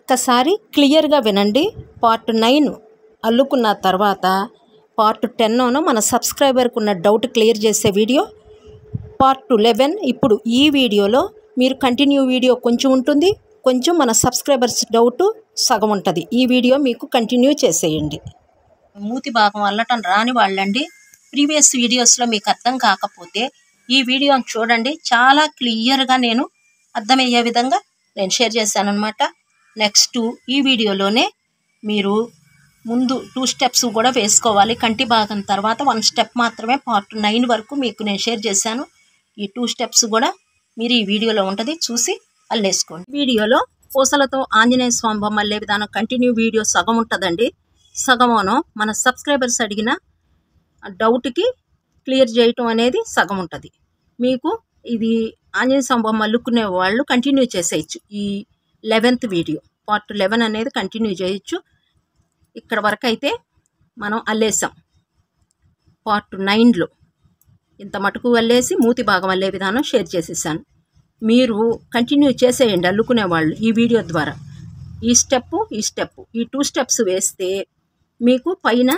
ఒక్కసారి క్లియర్గా వినండి. పార్ట్ 9 అల్లుకున్న తర్వాత పార్ట్ 10 మన సబ్స్క్రైబర్కి ఉన్న డౌట్ క్లియర్ చేసే వీడియో. పార్ట్ 11 ఇప్పుడు ఈ వీడియోలో మీరు కంటిన్యూ వీడియో కొంచెం ఉంటుంది, కొంచెం మన సబ్స్క్రైబర్స్ డౌట్ సగం ఉంటుంది. ఈ వీడియో మీకు కంటిన్యూ చేసేయండి. మూతి భాగం అల్లటం రాని వాళ్ళండి, ప్రీవియస్ వీడియోస్లో మీకు అర్థం కాకపోతే ఈ వీడియోని చూడండి. చాలా క్లియర్గా నేను అర్థమయ్యే విధంగా నేను షేర్ చేశాను అనమాట. నెక్స్ట్ ఈ వీడియోలోనే మీరు ముందు 2 స్టెప్స్ కూడా వేసుకోవాలి. కంటి భాగం తర్వాత 1 స్టెప్ మాత్రమే పార్ట్ 9 వరకు మీకు నేను షేర్ చేశాను. ఈ 2 స్టెప్స్ కూడా మీరు ఈ వీడియోలో ఉంటుంది, చూసి అల్లేసుకోండి. వీడియోలో పూసలతో ఆంజనేయ స్వామి బొమ్మ అల్లే విధానం కంటిన్యూ వీడియో సగం ఉంటుందండి. సగమును మన సబ్స్క్రైబర్స్ అడిగిన డౌట్కి క్లియర్ చేయటం అనేది సగం ఉంటుంది. మీకు ఇది ఆంజనేయ స్వామి బొమ్మ అల్లుకునే వాళ్ళు కంటిన్యూ చేసేయచ్చు. ఈ 11th వీడియో పార్ట్ 11 అనేది కంటిన్యూ చేయొచ్చు. ఇక్కడ వరకు అయితే మనం అల్లేసాం. పార్ట్ 9లో ఇంత మటుకు అల్లేసి మూతి భాగం అల్లే విధానం షేర్ చేసేసాను. మీరు కంటిన్యూ చేసేయండి అల్లుకునే వాళ్ళు ఈ వీడియో ద్వారా. ఈ స్టెప్పు ఈ 2 స్టెప్స్ వేస్తే మీకు పైన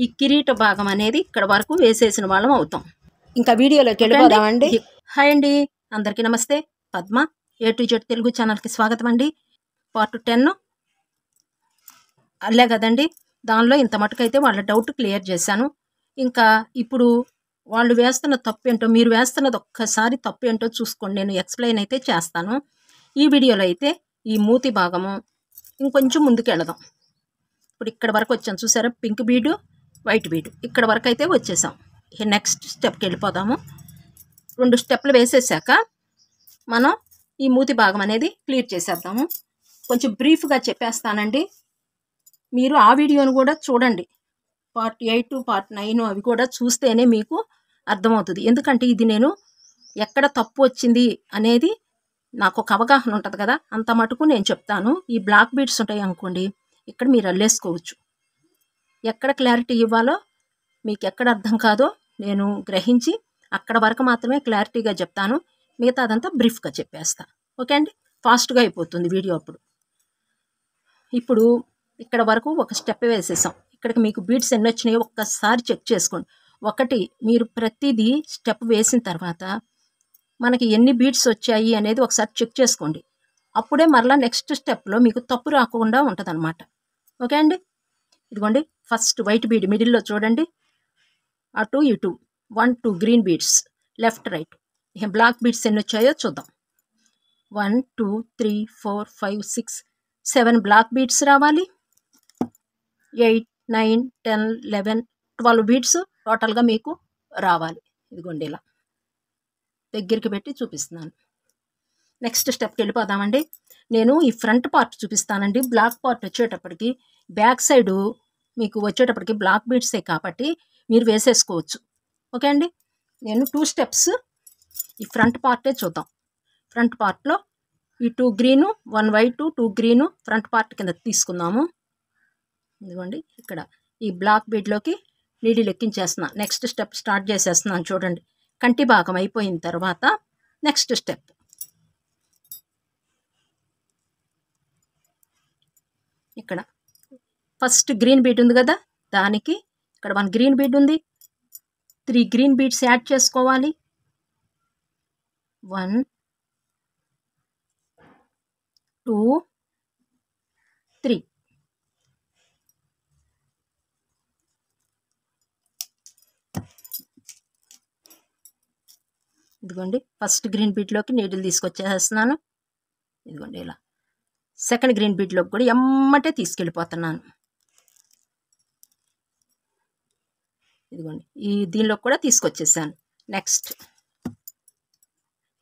ఈ కిరీట భాగం అనేది ఇక్కడ వరకు వేసేసిన వాళ్ళం అవుతాం. ఇంకా వీడియోలోకి వెళ్ళిపోదామండి. హాయ్ అండి, అందరికీ నమస్తే. Padma A to Z Telugu ఛానల్కి స్వాగతం అండి. పార్ట్ 10 అల్లే కదండి, దానిలో ఇంత మటుకైతే వాళ్ళ డౌట్ క్లియర్ చేశాను. ఇంకా ఇప్పుడు వాళ్ళు వేస్తున్న తప్పు ఏంటో, మీరు వేస్తున్నది ఒక్కసారి తప్పు ఏంటో చూసుకోండి. నేను ఎక్స్ప్లెయిన్ అయితే చేస్తాను. ఈ వీడియోలో అయితే ఈ మూతి భాగము ఇంకొంచెం ముందుకు వెళదాం. ఇప్పుడు ఇక్కడ వరకు వచ్చాను చూసారా, పింక్ బీడు వైట్ బీడు ఇక్కడ వరకు అయితే వచ్చేసాం. నెక్స్ట్ స్టెప్కి వెళ్ళిపోదాము. 2 స్టెప్లు వేసేసాక మనం ఈ మూతి భాగం అనేది క్లియర్ చేసేద్దాము. కొంచెం బ్రీఫ్గా చెప్పేస్తానండి, మీరు ఆ వీడియోను కూడా చూడండి. పార్ట్ 8 పార్ట్ 9 అవి కూడా చూస్తేనే మీకు అర్థమవుతుంది. ఎందుకంటే ఇది నేను ఎక్కడ తప్పు వచ్చింది అనేది నాకు ఒక అవగాహన ఉంటుంది కదా, అంత మటుకు నేను చెప్తాను. ఈ బ్లాక్ బీడ్స్ ఉంటాయి అనుకోండి, ఇక్కడ మీరు అల్లేసుకోవచ్చు. ఎక్కడ క్లారిటీ ఇవ్వాలో, మీకు ఎక్కడ అర్థం కాదో నేను గ్రహించి అక్కడ వరకు మాత్రమే క్లారిటీగా చెప్తాను. మిగతా అదంతా బ్రీఫ్గా చెప్పేస్తా. ఓకే అండి, ఫాస్ట్గా అయిపోతుంది వీడియో. ఇప్పుడు ఇక్కడ వరకు ఒక స్టెప్ వేసేసాం. ఇక్కడికి మీకు బీడ్స్ ఎన్ని వచ్చినాయో ఒక్కసారి చెక్ చేసుకోండి. ఒకటి, మీరు ప్రతిదీ స్టెప్ వేసిన తర్వాత మనకి ఎన్ని బీడ్స్ వచ్చాయి అనేది ఒకసారి చెక్ చేసుకోండి. అప్పుడే మరలా నెక్స్ట్ స్టెప్లో మీకు తప్పు రాకుండా ఉంటుంది అనమాట. ఓకే అండి, ఇదిగోండి ఫస్ట్ వైట్ బీడ్ మిడిల్లో చూడండి, అటు ఇటు 1 2 green beads left right. Black beads ఎన్ని వచ్చాయో చూద్దాం. 1 2 3 4 5 6 7 బ్లాక్ బీడ్స్ రావాలి. 8 9 10 11 12 బీడ్స్ టోటల్గా మీకు రావాలి. ఇదిగోండి ఇలా దగ్గరికి పెట్టి చూపిస్తున్నాను. నెక్స్ట్ స్టెప్కి వెళ్ళిపోదామండి. నేను ఈ ఫ్రంట్ పార్ట్ చూపిస్తానండి. బ్లాక్ పార్ట్ వచ్చేటప్పటికి బ్యాక్ సైడు మీకు వచ్చేటప్పటికి బ్లాక్ బీడ్సే కాబట్టి మీరు వేసేసుకోవచ్చు. ఓకే అండి, నేను 2 స్టెప్స్ ఈ ఫ్రంట్ పార్టే చూద్దాం. ఫ్రంట్ పార్ట్లో ఈ 2 green 1 white 2 green front part కింద తీసుకుందాము. ఇదిగోండి ఇక్కడ ఈ బ్లాక్ బీడ్లోకి నీడిల్ ఎక్కించేస్తున్నా. నెక్స్ట్ స్టెప్ స్టార్ట్ చేసేస్తున్నాను చూడండి. కంటి భాగం అయిపోయిన తర్వాత నెక్స్ట్ స్టెప్. ఇక్కడ ఫస్ట్ గ్రీన్ బీడ్ ఉంది కదా, దానికి ఇక్కడ 1 గ్రీన్ బీడ్ ఉంది. 3 గ్రీన్ బీడ్స్ యాడ్ చేసుకోవాలి. 1 2 3. ఇదిగోండి ఫస్ట్ గ్రీన్ బీడ్లోకి నీడిల్ తీసుకొచ్చేస్తున్నాను. ఇదిగోండి ఇలా సెకండ్ గ్రీన్ బీడ్లోకి కూడా ఎమ్మటే తీసుకెళ్ళిపోతున్నాను. ఇదిగోండి ఈ దీనిలో కూడా తీసుకొచ్చేసాను. నెక్స్ట్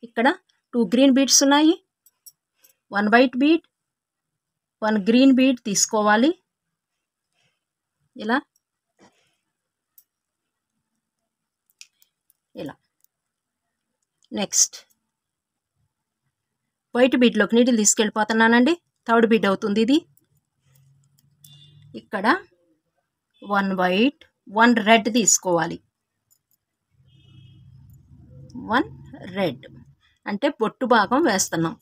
ఇక్కడ 2 గ్రీన్ బీడ్స్ ఉన్నాయి. 1 వైట్ బీడ్ 1 గ్రీన్ బీడ్ తీసుకోవాలి. ఇలా నెక్స్ట్ వైట్ బీడ్లోకి నీడిల్ తీసుకెళ్ళిపోతున్నానండి. 3rd బీడ్ అవుతుంది ఇది. ఇక్కడ 1 వైట్ 1 రెడ్ తీసుకోవాలి. 1 రెడ్ అంటే బొట్టు భాగం వేస్తున్నాం.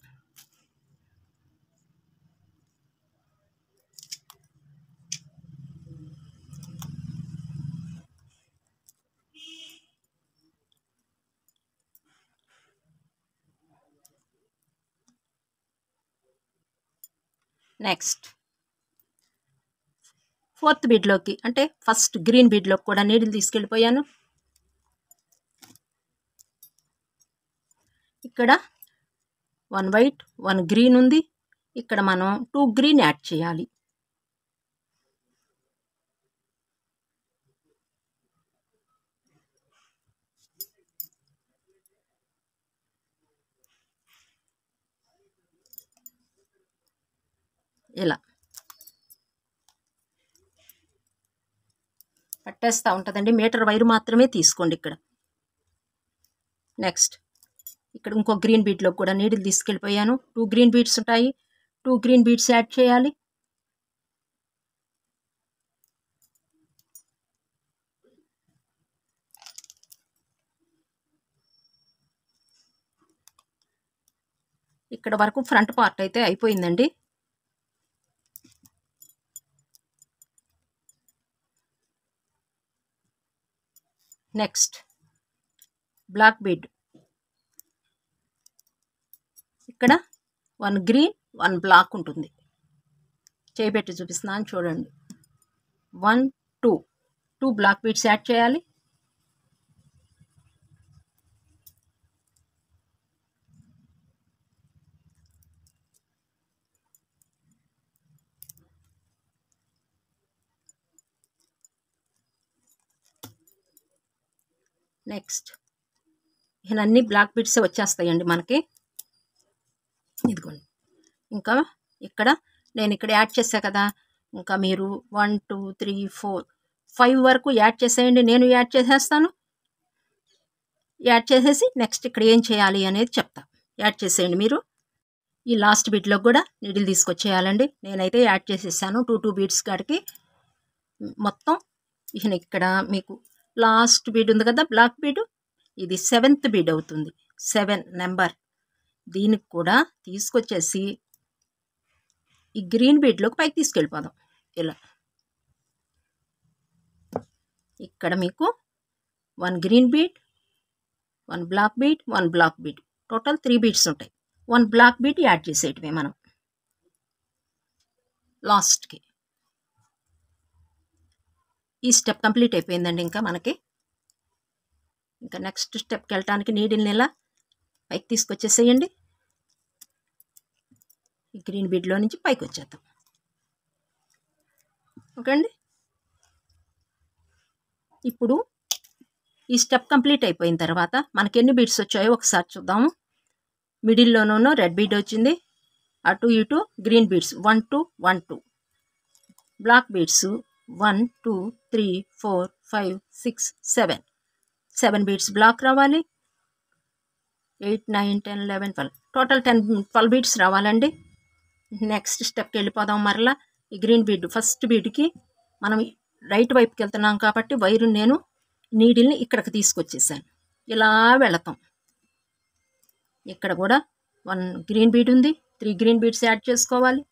నెక్స్ట్ ఫోర్త్ బీడ్లోకి అంటే ఫస్ట్ గ్రీన్ బీడ్లోకి కూడా నీడిల్ తీసుకెళ్ళిపోయాను. ఇక్కడ 1 వైట్ 1 గ్రీన్ ఉంది. ఇక్కడ మనం 2 గ్రీన్ యాడ్ చేయాలి. ఇలా పట్టేస్తూ ఉంటుందండి. మీటర్ వైర్ మాత్రమే తీసుకోండి ఇక్కడ. నెక్స్ట్ ఇక్కడ ఇంకో గ్రీన్ బీడ్లో కూడా నీడిల్ తీసుకెళ్ళిపోయాను. 2 గ్రీన్ బీడ్స్ ఉంటాయి. 2 గ్రీన్ బీడ్స్ యాడ్ చేయాలి. ఇక్కడ వరకు ఫ్రంట్ పార్ట్ అయితే అయిపోయిందండి. Next black bead. ఇక్కడ 1 గ్రీన్ 1 బ్లాక్ ఉంటుంది. చేయబెట్టి చూపిస్తున్నాను చూడండి. 1 2 బ్లాక్ బీడ్స్ యాడ్ చేయాలి. నెక్స్ట్ ఇవన్నీ బ్లాక్ బీడ్స్ వచ్చేస్తాయండి మనకి. ఇదిగోండి. ఇంకా ఇక్కడ నేను ఇక్కడ యాడ్ చేసా కదా, ఇంకా మీరు 1 2 3 4 5 వరకు యాడ్ చేసేయండి. నేను యాడ్ చేసేస్తాను. యాడ్ చేసేసి నెక్స్ట్ ఇక్కడ ఏం చేయాలి అనేది చెప్తా. యాడ్ చేసేయండి మీరు. ఈ లాస్ట్ బీడ్లో కూడా నీడిల్ తీసుకొచ్చేయాలండి. నేనైతే యాడ్ చేసేసాను 2 బీడ్స్ కాడికి మొత్తం. ఇక్కడ మీకు లాస్ట్ బీడ్ ఉంది కదా బ్లాక్ బీడ్, ఇది 7th బీడ్ అవుతుంది. 7 నెంబర్. దీనికి కూడా తీసుకొచ్చేసి ఈ గ్రీన్ బీడ్లోకి పైకి తీసుకెళ్ళిపోదాం. ఇలా ఇక్కడ మీకు 1 green bead 1 black bead 1 black bead total 3 beads ఉంటాయి. 1 బ్లాక్ బీడ్ యాడ్ చేసేటివే మనం లాస్ట్కి. ఈ స్టెప్ కంప్లీట్ అయిపోయిందండి. ఇంకా మనకి ఇంకా నెక్స్ట్ స్టెప్కి వెళ్ళటానికి నీడిల్ని ఇలా పైకి తీసుకొచ్చేసేయండి. ఈ గ్రీన్ బీడ్లో నుంచి పైకి వచ్చేద్దాం. ఓకే అండి. ఇప్పుడు ఈ స్టెప్ కంప్లీట్ అయిపోయిన తర్వాత మనకి ఎన్ని బీడ్స్ వచ్చాయో ఒకసారి చూద్దాము. మిడిల్లోనూ రెడ్ బీడ్ వచ్చింది. అటు ఇటు green beads 1 2 1 2. Black beads 1 2 3 4 5 6 7 beads black రావాలి. 8 9 10 11 12 టోటల్ 12 బీడ్స్ రావాలండి. నెక్స్ట్ స్టెప్కి వెళ్ళిపోదాం. మరలా ఈ గ్రీన్ బీడ్ ఫస్ట్ బీడ్కి మనం రైట్ వైపుకి వెళ్తున్నాం కాబట్టి వైరు నేను నీడిల్ని ఇక్కడికి తీసుకొచ్చేసాను. ఇలా వెళతాం. ఇక్కడ కూడా 1 గ్రీన్ బీడ్ ఉంది. 3 గ్రీన్ బీడ్స్ యాడ్ చేసుకోవాలి.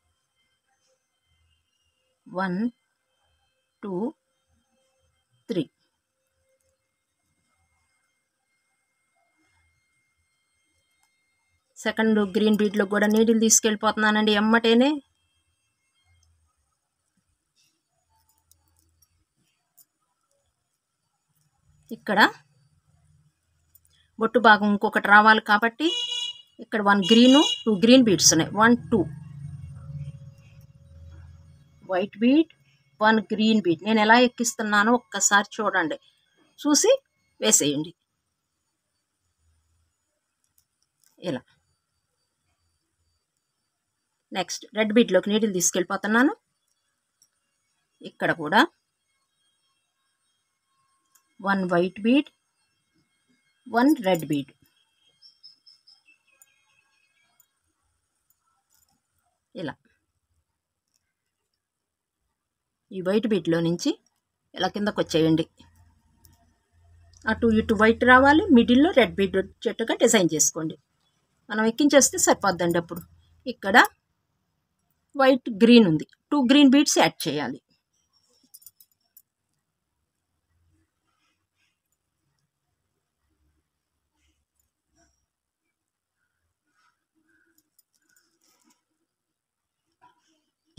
1 2 3. సెకండ్ గ్రీన్ బీడ్లో కూడా నీడిల్ తీసుకెళ్ళిపోతున్నానండి ఎమ్మటేనే. ఇక్కడ బొట్టు భాగం ఇంకొకటి రావాలి కాబట్టి ఇక్కడ 1 గ్రీను 2 గ్రీన్ బీడ్స్ ఉన్నాయి. 1 2 వైట్ బీడ్ 1 గ్రీన్ బీడ్. నేను ఎలా ఎక్కిస్తున్నానో ఒక్కసారి చూడండి, చూసి వేసేయండి. ఇలా నెక్స్ట్ రెడ్ బీడ్లోకి నీడిల్ తీసుకెళ్ళిపోతున్నాను. ఇక్కడ కూడా 1 వైట్ బీడ్ 1 రెడ్ బీడ్. ఇలా ఈ వైట్ బీడ్లో నుంచి ఇలా కిందకు వచ్చేయండి. అటు ఇటు వైట్ రావాలి, మిడిల్లో రెడ్ బీడ్ వచ్చేట్టుగా డిజైన్ చేసుకోండి. మనం ఎక్కించేస్తే సరిపోద్దండి. అప్పుడు ఇక్కడ వైట్ గ్రీన్ ఉంది. 2 గ్రీన్ బీడ్స్ యాడ్ చేయాలి.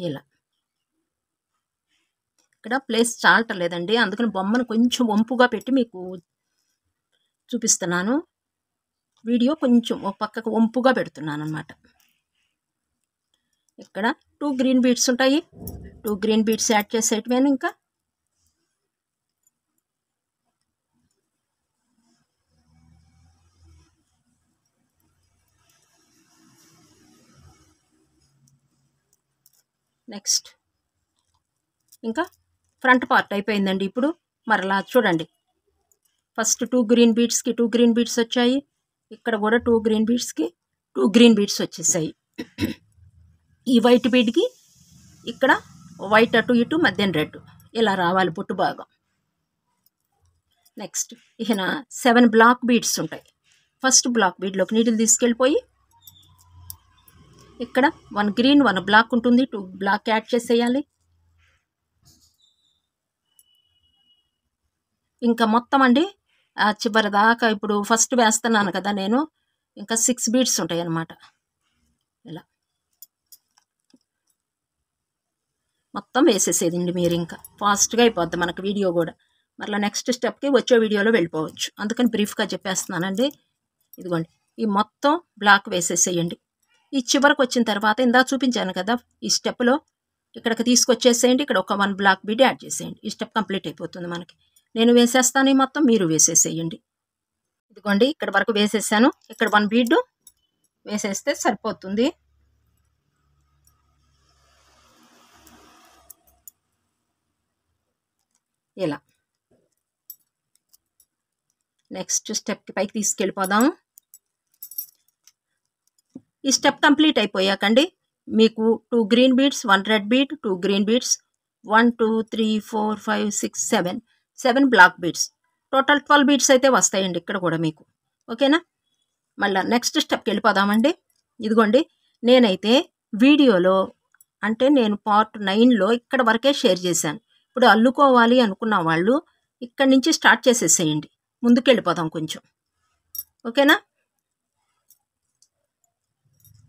ఇలా ఇక్కడ ప్లేస్ చాలటలేదండి, అందుకని బొమ్మను కొంచెం వంపుగా పెట్టి మీకు చూపిస్తున్నాను. వీడియో కొంచెం ఒక పక్కకు వంపుగా పెడుతున్నాను అన్నమాట. ఇక్కడ 2 గ్రీన్ బీడ్స్ ఉంటాయి. 2 గ్రీన్ బీడ్స్ యాడ్ చేసేటివేను. ఇంకా నెక్స్ట్ ఇంకా ఫ్రంట్ పార్ట్ అయిపోయిందండి. ఇప్పుడు మరలా చూడండి, ఫస్ట్ 2 గ్రీన్ బీడ్స్కి 2 గ్రీన్ బీడ్స్ వచ్చాయి. ఇక్కడ కూడా 2 గ్రీన్ బీడ్స్కి 2 గ్రీన్ బీడ్స్ వచ్చేసాయి. ఈ వైట్ బీడ్కి ఇక్కడ వైట్ అటు ఇటు మధ్యన రెడ్ ఇలా రావాలి బొట్టు భాగం. నెక్స్ట్ ఇక 7 బ్లాక్ బీడ్స్ ఉంటాయి. ఫస్ట్ బ్లాక్ బీడ్లోకి నీటిని తీసుకెళ్ళిపోయి ఇక్కడ 1 గ్రీన్ 1 బ్లాక్ ఉంటుంది, 2 బ్లాక్ యాడ్ చేసేయాలి. ఇంకా మొత్తం అండి చివరి దాకా ఇప్పుడు ఫస్ట్ వేస్తున్నాను కదా నేను, ఇంకా 6 బీడ్స్ ఉంటాయి అన్నమాట. ఇలా మొత్తం వేసేసేదండి మీరు, ఇంకా ఫాస్ట్గా అయిపోద్ది మనకు వీడియో కూడా. మరలా నెక్స్ట్ స్టెప్కి వచ్చే వీడియోలో వెళ్ళిపోవచ్చు, అందుకని బ్రీఫ్గా చెప్పేస్తున్నానండి. ఇదిగోండి, ఈ మొత్తం బ్లాక్ వేసేసేయండి. ఈ చివరికి వచ్చిన తర్వాత ఇందా చూపించాను కదా ఈ స్టెప్లో, ఇక్కడికి తీసుకొచ్చేసేయండి. ఇక్కడ ఒక 1 బ్లాక్ బీడ్ యాడ్ చేసేయండి. ఈ స్టెప్ కంప్లీట్ అయిపోతుంది మనకి. నేను వేసేస్తాను, ఈ మొత్తం మీరు వేసేసేయండి. ఇదిగోండి, ఇక్కడ వరకు వేసేసాను. ఇక్కడ 1 బీడ్ వేసేస్తే సరిపోతుంది. ఇలా నెక్స్ట్ స్టెప్కి పైకి తీసుకెళ్ళిపోదాము. ఈ స్టెప్ కంప్లీట్ అయిపోయాకండి మీకు 2 green beads 1 red bead 2 green beads 1 2 3 4 5 6 7 black beads, total 12 beads అయితే వస్తాయండి ఇక్కడ కూడా మీకు. ఓకేనా, మళ్ళీ నెక్స్ట్ స్టెప్కి వెళ్ళిపోదామండి. ఇదిగోండి, నేనైతే వీడియోలో అంటే నేను పార్ట్ 9లో ఇక్కడ వరకే షేర్ చేశాను. ఇప్పుడు అల్లుకోవాలి అనుకున్న వాళ్ళు ఇక్కడి నుంచి స్టార్ట్ చేసేసేయండి, ముందుకు వెళ్ళిపోదాం కొంచెం. ఓకేనా,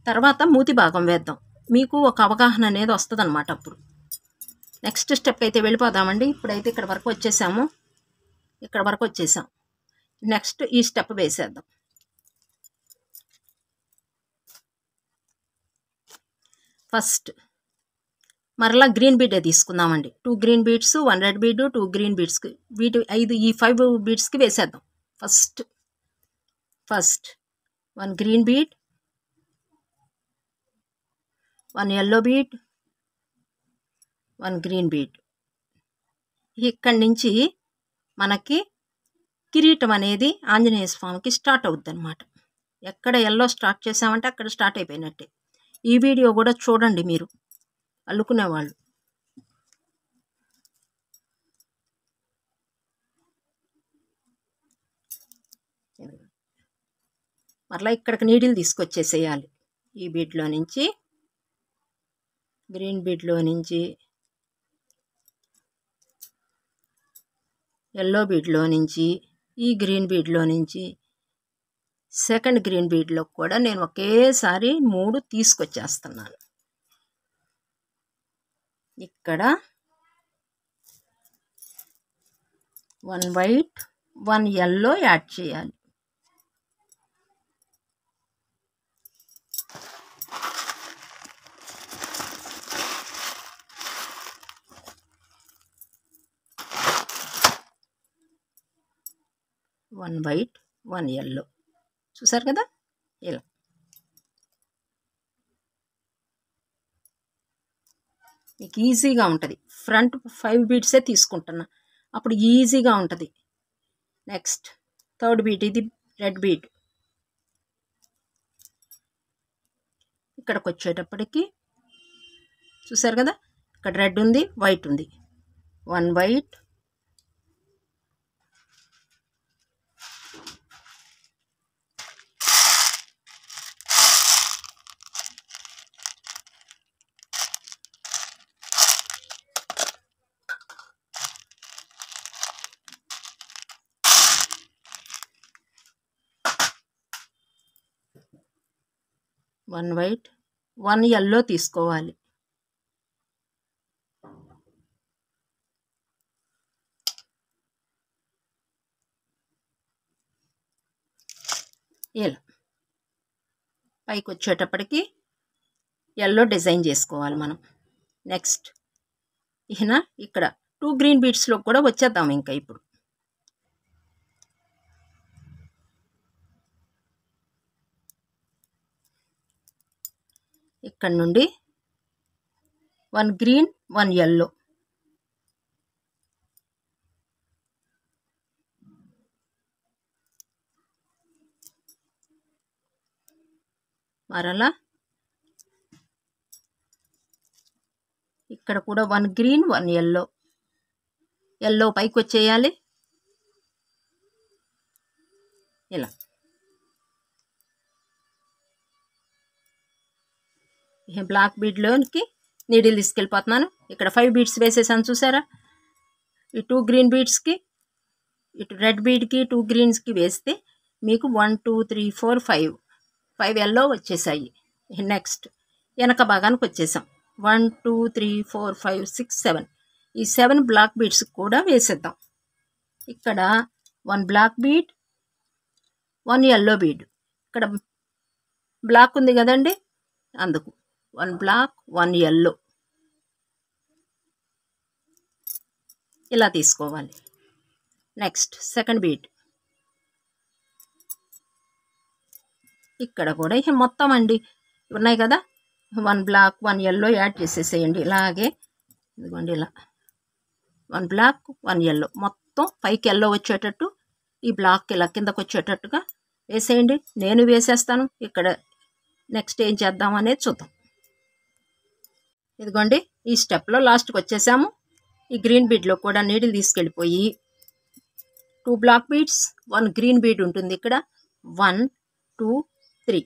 తర్వాత మూతి భాగం వేద్దాం, మీకు ఒక అవగాహన అనేది వస్తుంది అనమాట. అప్పుడు నెక్స్ట్ స్టెప్ అయితే వెళ్ళిపోదామండి. ఇప్పుడైతే ఇక్కడ వరకు వచ్చేసాము, ఇక్కడ వరకు వచ్చేసాం. నెక్స్ట్ ఈ స్టెప్ వేసేద్దాం. ఫస్ట్ మరలా గ్రీన్ బీడే తీసుకుందామండి. 2 green beads 1 red bead 2 green బీడ్స్కి వీటి 5 బీడ్స్కి వేసేద్దాం. First 1 green bead 1 yellow bead 1 green bead. ఇక్కడి నుంచి మనకి కిరీటం అనేది ఆంజనేయ స్వామికి స్టార్ట్ అవుద్ది అనమాట. ఎక్కడ ఎల్లో స్టార్ట్ చేసామంటే అక్కడ స్టార్ట్ అయిపోయినట్టే. ఈ వీడియో కూడా చూడండి మీరు అల్లుకునేవాళ్ళు. మరలా ఇక్కడికి నీడిల్ తీసుకొచ్చేసేయాలి. ఈ బీడ్లో నుంచి గ్రీన్ బీడ్లో నుంచి ఎల్లో బీడ్లో నుంచి ఈ గ్రీన్ బీడ్లో నుంచి సెకండ్ గ్రీన్ బీడ్లో కూడా నేను ఒకేసారి 3 తీసుకొచ్చేస్తున్నాను. ఇక్కడ 1 వైట్ 1 ఎల్లో యాడ్ చేయాలి. వన్ వైట్ 1 ఎల్లో, చూసారు కదా. ఇలా మీకు ఈజీగా ఉంటుంది. ఫ్రంట్ 5 బీడ్సే తీసుకుంటున్నా, అప్పుడు ఈజీగా ఉంటుంది. నెక్స్ట్ థర్డ్ బీడ్, ఇది రెడ్ బీడ్. ఇక్కడికి వచ్చేటప్పటికి చూసారు కదా, ఇక్కడ రెడ్ ఉంది వైట్ ఉంది. 1 వైట్ 1 వైట్ 1 ఎల్లో తీసుకోవాలి. ఇలా పైకి వచ్చేటప్పటికి ఎల్లో డిజైన్ చేసుకోవాలి మనం. నెక్స్ట్ ఇక్కడ 2 గ్రీన్ బీడ్స్లో కూడా వచ్చేద్దాం. ఇంకా ఇప్పుడు ఇక్కడ నుండి 1 గ్రీన్ 1 ఎల్లో, మరలా ఇక్కడ కూడా 1 గ్రీన్ 1 ఎల్లో, ఎల్లో పైకి వచ్చేయాలి. ఇలా బ్లాక్ బీడ్లోకి నీడిల్ తీసుకెళ్ళిపోతున్నాను. ఇక్కడ 5 బీడ్స్ వేసేసాను చూసారా. ఈ 2 గ్రీన్ బీడ్స్కి, ఇటు రెడ్ బీడ్కి 2 గ్రీన్స్కి వేస్తే మీకు 1 2 3 4 5 ఎల్లో వచ్చేసాయి. నెక్స్ట్ వెనక భాగానికి వచ్చేసాం. 1 2 3 4 5 6 7 ఈ 7 బ్లాక్ బీడ్స్ కూడా వేసేద్దాం. ఇక్కడ 1 బ్లాక్ బీడ్ 1 ఎల్లో బీడ్, ఇక్కడ బ్లాక్ ఉంది కదండి, అందుకు 1 బ్లాక్ 1 ఎల్లో ఇలా తీసుకోవాలి. నెక్స్ట్ సెకండ్ బీడ్, ఇక్కడ కూడా మొత్తం అండి ఉన్నాయి కదా, 1 బ్లాక్ 1 ఎల్లో యాడ్ చేసేసేయండి. ఇలాగే ఇదిగోండి ఇలా 1 బ్లాక్ 1 ఎల్లో మొత్తం పైకి ఎల్లో వచ్చేటట్టు ఈ బ్లాక్ ఇలా కిందకు వచ్చేటట్టుగా వేసేయండి. నేను వేసేస్తాను. ఇక్కడ నెక్స్ట్ ఏం చేద్దాం అనేది చూద్దాం. ఇదిగోండి ఈ స్టెప్లో లాస్ట్కి వచ్చేసాము. ఈ గ్రీన్ బీడ్లో కూడా నీడిల్ తీసుకెళ్ళిపోయి 2 బ్లాక్ బీడ్స్ 1 గ్రీన్ బీడ్ ఉంటుంది. ఇక్కడ 1 2 3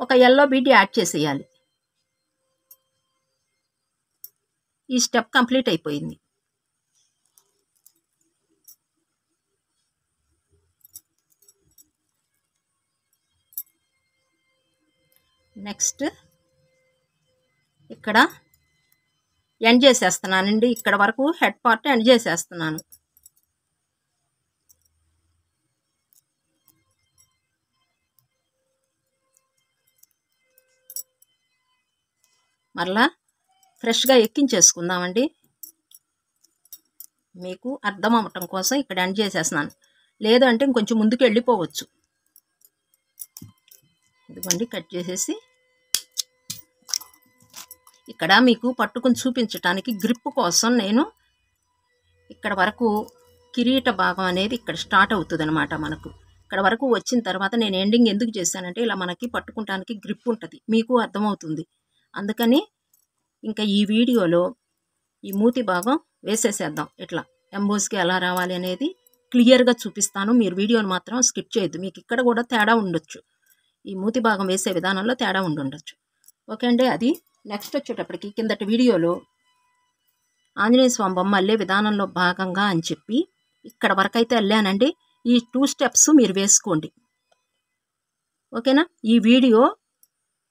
ఒక ఎల్లో బీడ్ యాడ్ చేసేయాలి. ఈ స్టెప్ కంప్లీట్ అయిపోయింది. నెక్స్ట్ ఇక్కడ ఎండ్ చేసేస్తున్నానండి. ఇక్కడ వరకు హెడ్ పార్ట్ ఎండ్ చేసేస్తున్నాను. మరలా ఫ్రెష్గా ఎక్కించేసుకుందామండి. మీకు అర్థం అవ్వటం కోసం ఇక్కడ ఎండ్ చేసేస్తున్నాను. లేదు అంటే ఇంకొంచెం ముందుకు వెళ్ళిపోవచ్చు. ఇదిగోండి కట్ చేసేసి ఇక్కడ మీకు పట్టుకుని చూపించడానికి గ్రిప్ కోసం నేను ఇక్కడ వరకు కిరీట భాగం అనేది ఇక్కడ స్టార్ట్ అవుతుంది అనమాట. మనకు ఇక్కడ వరకు వచ్చిన తర్వాత నేను ఎండింగ్ ఎందుకు చేశానంటే ఇలా మనకి పట్టుకుంటానికి గ్రిప్ ఉంటుంది, మీకు అర్థమవుతుంది. అందుకని ఇంకా ఈ వీడియోలో ఈ మూతి భాగం వేసేసేద్దాం. ఇట్లా ఎంబోస్కి ఎలా రావాలి అనేది క్లియర్గా చూపిస్తాను. మీరు వీడియోని మాత్రం స్కిప్ చేయొద్దు. మీకు ఇక్కడ కూడా తేడా ఉండొచ్చు, ఈ మూతి భాగం వేసే విధానంలో తేడా ఉండొచ్చు. ఓకే అండి. అది నెక్స్ట్ వచ్చేటప్పటికి కిందటి వీడియోలో ఆంజనేయ స్వామి బొమ్మ అల్లే విధానంలో భాగంగా అని చెప్పి ఇక్కడ వరకు అయితే అల్లానండి. ఈ 2 స్టెప్స్ మీరు వేసుకోండి. ఓకేనా. ఈ వీడియో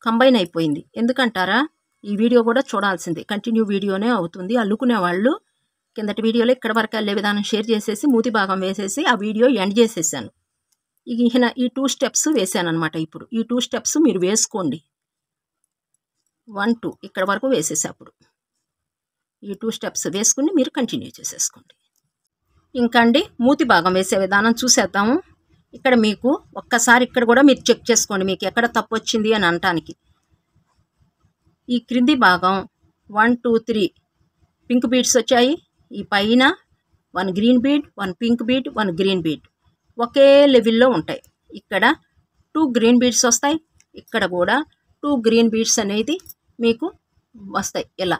కంబైన్ అయిపోయింది. ఎందుకంటారా, ఈ వీడియో కూడా చూడాల్సిందే, కంటిన్యూ వీడియోనే అవుతుంది. అల్లుకునే వాళ్ళు కిందటి వీడియోలో ఇక్కడ వరకు అల్లే విధానం షేర్ చేసేసి మూతి భాగం వేసేసి ఆ వీడియో ఎండ్ చేసేసాను. ఈ 2 స్టెప్స్ వేసాను అనమాట. ఇప్పుడు ఈ 2 స్టెప్స్ మీరు వేసుకోండి. 1 2 ఇక్కడ వరకు వేసేసి అప్పుడు ఈ 2 స్టెప్స్ వేసుకుని మీరు కంటిన్యూ చేసేసుకోండి. ఇంకా అండి మూతి భాగం వేసే విధానం చూసేద్దాము. ఇక్కడ మీకు ఒక్కసారి ఇక్కడ కూడా మీరు చెక్ చేసుకోండి మీకు ఎక్కడ తప్పు వచ్చింది అని అనటానికి. ఈ క్రింది భాగం 1 2 3 పింక్ బీడ్స్ వచ్చాయి. ఈ పైన 1 green bead 1 pink bead 1 green bead ఒకే లెవెల్లో ఉంటాయి. ఇక్కడ 2 గ్రీన్ బీడ్స్ వస్తాయి. ఇక్కడ కూడా 2 గ్రీన్ బీడ్స్ అనేది మీకు వస్తాయి. ఇలా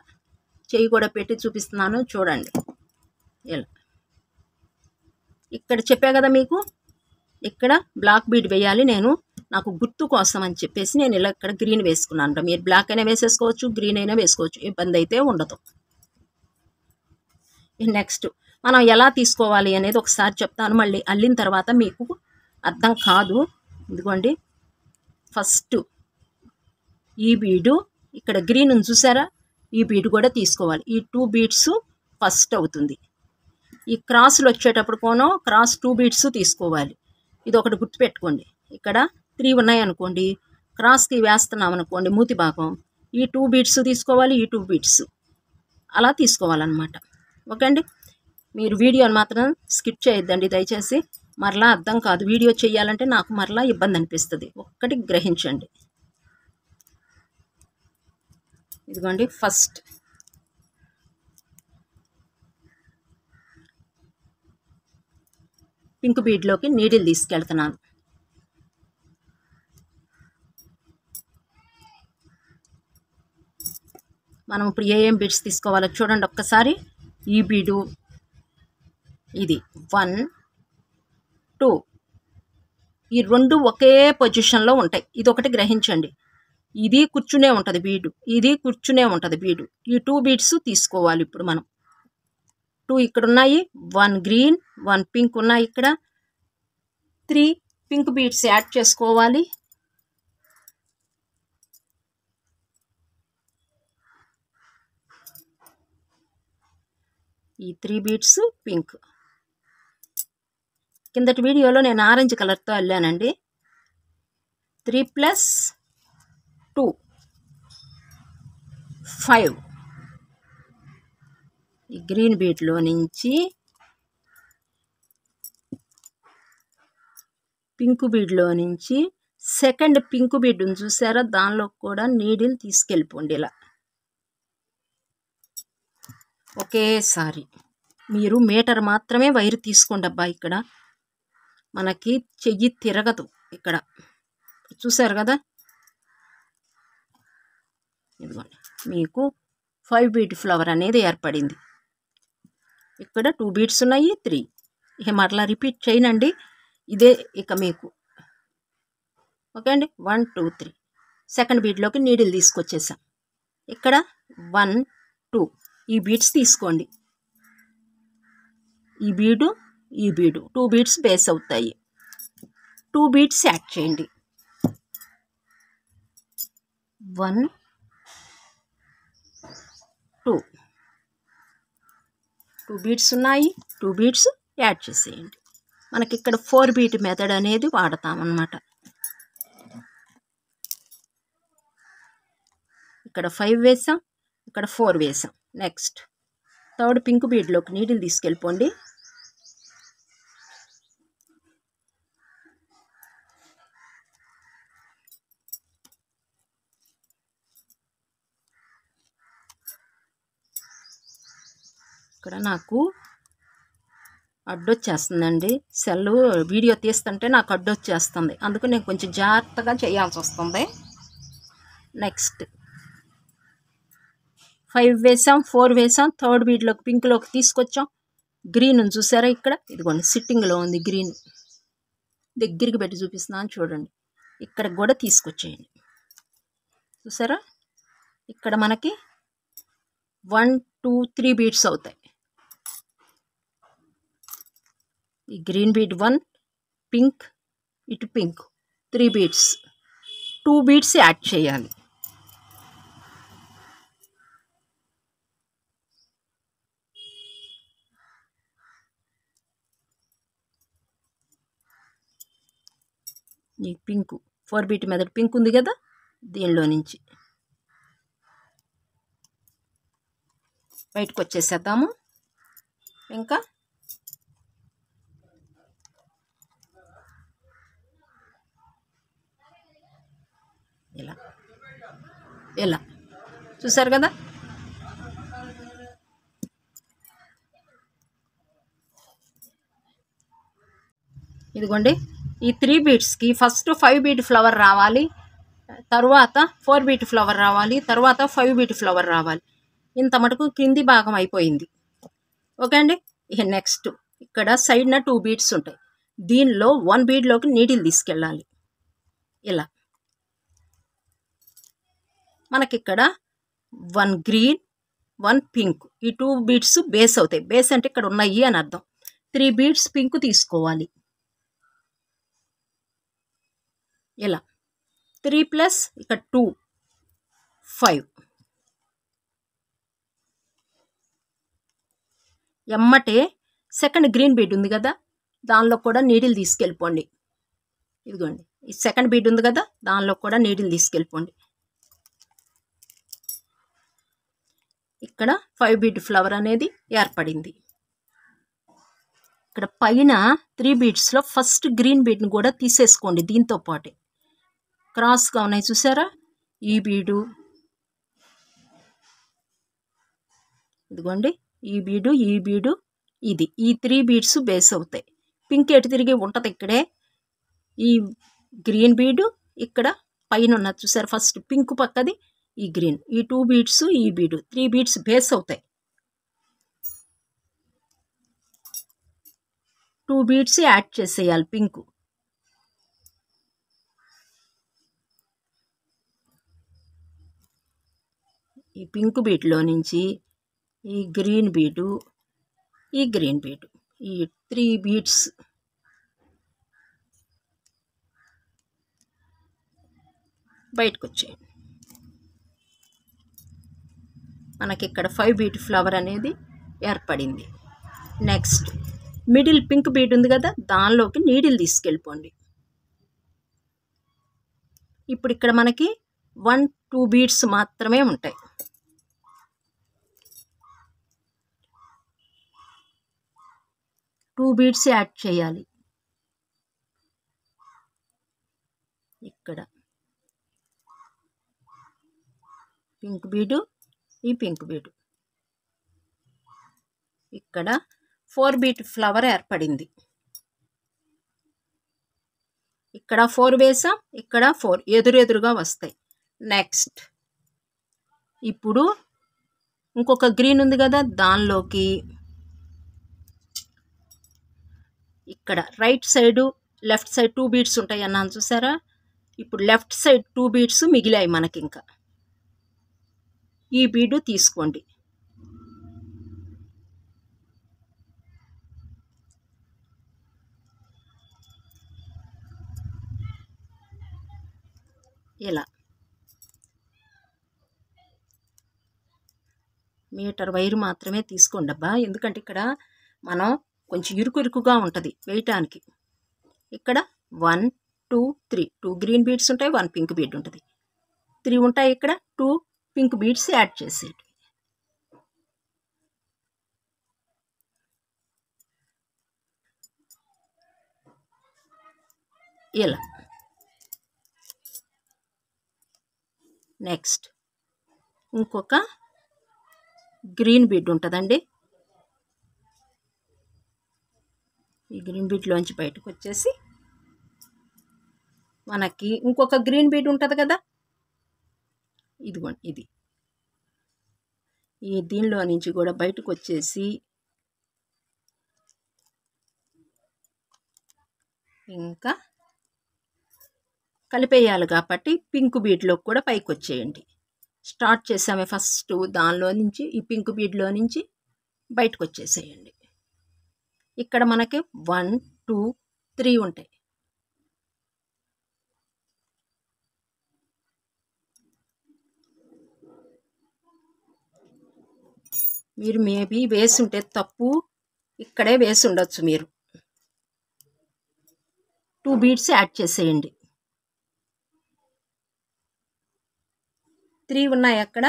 చెయ్యి కూడా పెట్టి చూపిస్తున్నాను చూడండి. ఇలా ఇక్కడ చెప్పా కదా మీకు, ఇక్కడ బ్లాక్ బీడ్ వేయాలి. నాకు గుర్తు కోసం అని చెప్పేసి నేను ఇలా ఇక్కడ గ్రీన్ వేసుకున్నాను. మీరు బ్లాక్ అయినా వేసేసుకోవచ్చు, గ్రీన్ అయినా వేసుకోవచ్చు, ఇబ్బంది అయితే ఉండదు. నెక్స్ట్ మనం ఎలా తీసుకోవాలి అనేది ఒకసారి చెప్తాను. మళ్ళీ అల్లిన తర్వాత మీకు అర్థం కాదు. ఇదిగోండి ఫస్ట్ ఈ బీడు ఇక్కడ గ్రీన్ ఉంది చూసారా, ఈ బీడ్ కూడా తీసుకోవాలి. ఈ 2 బీడ్స్ ఫస్ట్ అవుతుంది. ఈ క్రాస్లు వచ్చేటప్పుడు క్రాస్ 2 బీడ్స్ తీసుకోవాలి. ఇది ఒకటి గుర్తుపెట్టుకోండి. ఇక్కడ 3 ఉన్నాయనుకోండి, క్రాస్కి వేస్తున్నాం అనుకోండి మూతి భాగం, ఈ 2 బీడ్స్ తీసుకోవాలి, ఈ 2 బీడ్స్ అలా తీసుకోవాలన్నమాట. ఓకే అండి. మీరు వీడియోని మాత్రం స్కిప్ చేయొద్దండి దయచేసి. మరలా అర్థం కాదు, వీడియో చేయాలంటే నాకు మరలా ఇబ్బంది అనిపిస్తుంది. ఒక్కటి గ్రహించండి. ఇదిగోండి, ఫస్ట్ పింక్ బీడ్లోకి నీడిల్ తీసుకెళ్తున్నాను. మనం ఇప్పుడు ఏం బీడ్స్ తీసుకోవాలో చూడండి ఒక్కసారి. ఈ బీడు, ఇది 1 2, ఈ 2 ఒకే పొజిషన్లో ఉంటాయి. ఇది ఒకటి గ్రహించండి. ఇది కూర్చునే ఉంటుంది బీడు, ఇది కూర్చునే ఉంటుంది బీడు. ఈ 2 బీడ్స్ తీసుకోవాలి ఇప్పుడు మనం. 2 ఇక్కడ ఉన్నాయి, 1 గ్రీన్ 1 పింక్ ఉన్నాయి. ఇక్కడ 3 పింక్ బీడ్స్ యాడ్ చేసుకోవాలి. ఈ 3 బీడ్స్ పింక్. కిందటి వీడియోలో నేను ఆరెంజ్ కలర్తో వెళ్ళానండి. 3 + 2 5. ఈ గ్రీన్ బీడ్లో నుంచి పింక్ బీడ్లో నుంచి సెకండ్ పింక్ బీడ్ని చూసారా, దానిలో కూడా నీడిల్ తీసుకెళ్ళిపోండి ఇలా ఒకేసారి. మీరు మీటర్ మాత్రమే వైర్ తీసుకోండి అబ్బా. ఇక్కడ మనకి చెయ్యి తిరగదు. ఇక్కడ చూసారు కదా, ఇదిగోండి మీకు 5 బీడ్ ఫ్లవర్ అనేది ఏర్పడింది. ఇక్కడ 2 బీడ్స్ ఉన్నాయి, 3. ఇక మరలా రిపీట్ చేయనండి, ఇదే ఇక మీకు. ఓకే అండి. 1 2 3 సెకండ్ బీడ్లోకి నీడిల్ తీసుకొచ్చేసాం. ఇక్కడ 1 2 ఈ బీడ్స్ తీసుకోండి. ఈ బీడు, ఈ బీడు 2 బీడ్స్ బేస్ అవుతాయి. 2 బీడ్స్ యాడ్ చేయండి. 1 2 2 బీడ్స్ ఉన్నాయి, 2 బీడ్స్ యాడ్ చేసేయండి. మనకి ఇక్కడ 4 బీట్ మెథడ్ అనేది వాడతామన్నమాట. ఇక్కడ 5 వేసాం, ఇక్కడ 4 వేసాం. నెక్స్ట్ థర్డ్ పింక్ బీడ్లోకి నీడిల్ తీసుకెళ్ళిపోండి. ఇక్కడ నాకు అడ్డొచ్చేస్తుందండి, సెల్ వీడియో తీస్తుంటే నాకు అడ్డొచ్చేస్తుంది, అందుకు నేను కొంచెం జాగ్రత్తగా చేయాల్సి వస్తుంది. నెక్స్ట్ 5 వేసాం, 4 వేసాం, థర్డ్ బీడ్లోకి పింక్లోకి తీసుకొచ్చాం. గ్రీన్ చూసారా ఇక్కడ, ఇదిగోండి సిట్టింగ్లో ఉంది గ్రీన్. దగ్గరికి పెట్టి చూపిస్తున్నాను చూడండి. ఇక్కడ కూడా తీసుకొచ్చేయండి. చూసారా, ఇక్కడ మనకి 1 2 3 బీడ్స్ అవుతాయి. ఈ గ్రీన్ బీడ్ 1, పింక్, ఇటు పింక్ 3 బీడ్స్, 2 బీడ్స్ యాడ్ చేయాలి. ఈ పింక్ 4 బీట్ మెథడ్ పింక్ ఉంది కదా, దీనిలో నుంచి బయటకు వచ్చేసేద్దాము. ఇంకా ఇలా ఇలా చూసారు కదా. ఇదిగోండి, ఈ 3 బీడ్స్కి ఫస్ట్ 5 బీట్ ఫ్లవర్ రావాలి, తరువాత 4 బీట్ ఫ్లవర్ రావాలి, తరువాత 5 బీట్ ఫ్లవర్ రావాలి. ఇంత మటుకు కింది భాగం అయిపోయింది. ఓకే అండి. ఇక నెక్స్ట్ ఇక్కడ సైడ్న 2 బీడ్స్ ఉంటాయి. దీనిలో 1 బీడ్లోకి నీడిల్ తీసుకెళ్ళాలి. ఇలా మనకిక్కడ 1 గ్రీన్ 1 పింక్, ఈ 2 బీడ్స్ బేస్ అవుతాయి. బేస్ అంటే ఇక్కడ ఉన్నాయి అని అర్థం. 3 బీడ్స్ పింక్ తీసుకోవాలి. ఇలా 3 ప్లస్ ఇక్కడ 2 5. ఎమ్మటే సెకండ్ గ్రీన్ బీడ్ ఉంది కదా, దానిలో కూడా నీడిల్ తీసుకెళ్ళిపోండి. ఇదిగోండి ఈ సెకండ్ బీడ్ ఉంది కదా, దానిలో కూడా నీడిల్ తీసుకెళ్ళిపోండి. ఇక్కడ 5 బీడ్ ఫ్లవర్ అనేది ఏర్పడింది. ఇక్కడ పైన 3 బీడ్స్లో ఫస్ట్ గ్రీన్ బీడ్ని కూడా తీసేసుకోండి. దీంతో పాటే క్రాస్గా ఉన్నాయి చూసారా, ఈ బీడు, ఇదిగోండి ఈ బీడు ఇది, ఈ 3 బీడ్స్ బేస్ అవుతాయి. పింక్ ఎటు తిరిగి ఉంటుంది ఇక్కడే, ఈ గ్రీన్ బీడు ఇక్కడ పైన ఉన్నది చూసారు, ఫస్ట్ పింక్ పక్కది ఈ గ్రీన్, ఈ 2 బీడ్స్ ఈ బీడు, 3 బీడ్స్ బేస్ అవుతాయి. 2 బీడ్స్ యాడ్ చేసేయాలి పింక్. ఈ పింక్ బీడ్లో నుంచి ఈ గ్రీన్ బీడు, ఈ గ్రీన్ బీడు, ఈ 3 బీడ్స్ బయటకు వచ్చాయండి. మనకి ఇక్కడ 5 బీడ్ ఫ్లవర్ అనేది ఏర్పడింది. నెక్స్ట్ మిడిల్ పింక్ బీడ్ ఉంది కదా, దానిలోకి నీడిల్ తీసుకెళ్ళిపోండి. ఇప్పుడు ఇక్కడ మనకి 1-2 బీడ్స్ మాత్రమే ఉంటాయి. టూ బీడ్స్ యాడ్ చేయాలి. ఇక్కడ పింక్ బీడు, ఈ పింక్ బీడు, ఇక్కడ 4 బీడ్ ఫ్లవర్ ఏర్పడింది. ఇక్కడ 4 వేసాం, ఇక్కడ 4 ఎదురెదురుగా వస్తాయి. నెక్స్ట్ ఇప్పుడు ఇంకొక గ్రీన్ ఉంది కదా, దానిలోకి ఇక్కడ right side left side 2 beads ఉంటాయి అన్నాను చూసారా, ఇప్పుడు లెఫ్ట్ సైడ్ 2 బీడ్స్ మిగిలాయి మనకి. ఇంకా ఈ బీడు తీసుకోండి. ఇలా మీటర్ వైర్ మాత్రమే తీసుకోండి అబ్బా, ఎందుకంటే ఇక్కడ మనం కొంచెం ఇరుకుగా ఉంటుంది వేయటానికి. ఇక్కడ 1 2 3 2 గ్రీన్ బీడ్స్ ఉంటాయి, 1 పింక్ బీడ్ ఉంటుంది, 3 ఉంటాయి. ఇక్కడ 2 పింక్ బీడ్స్ యాడ్ చేసేవి. ఇలా నెక్స్ట్ ఇంకొక గ్రీన్ బీడ్ ఉంటుందండి. ఈ గ్రీన్ బీడ్లోంచి బయటకు వచ్చేసి మనకి ఇంకొక గ్రీన్ బీడ్ ఉంటుంది కదా, ఇదిగోండి ఇది, ఈ దీనిలో నుంచి కూడా బయటకు వచ్చేసి ఇంకా కలిపేయాలి కాబట్టి పింక్ బీడ్లో కూడా పైకి వచ్చేయండి. స్టార్ట్ చేసామే ఫస్ట్ దానిలో నుంచి, ఈ పింక్ బీడ్లో నుంచి బయటకు వచ్చేసేయండి. ఇక్కడ మనకి 1 2 3 ఉంటాయి. మీరు మేబీ వేసి ఉంటే తప్పు, ఇక్కడే వేసి ఉండొచ్చు. మీరు 2 బీడ్స్ యాడ్ చేసేయండి. 3 ఉన్నాయి అక్కడ,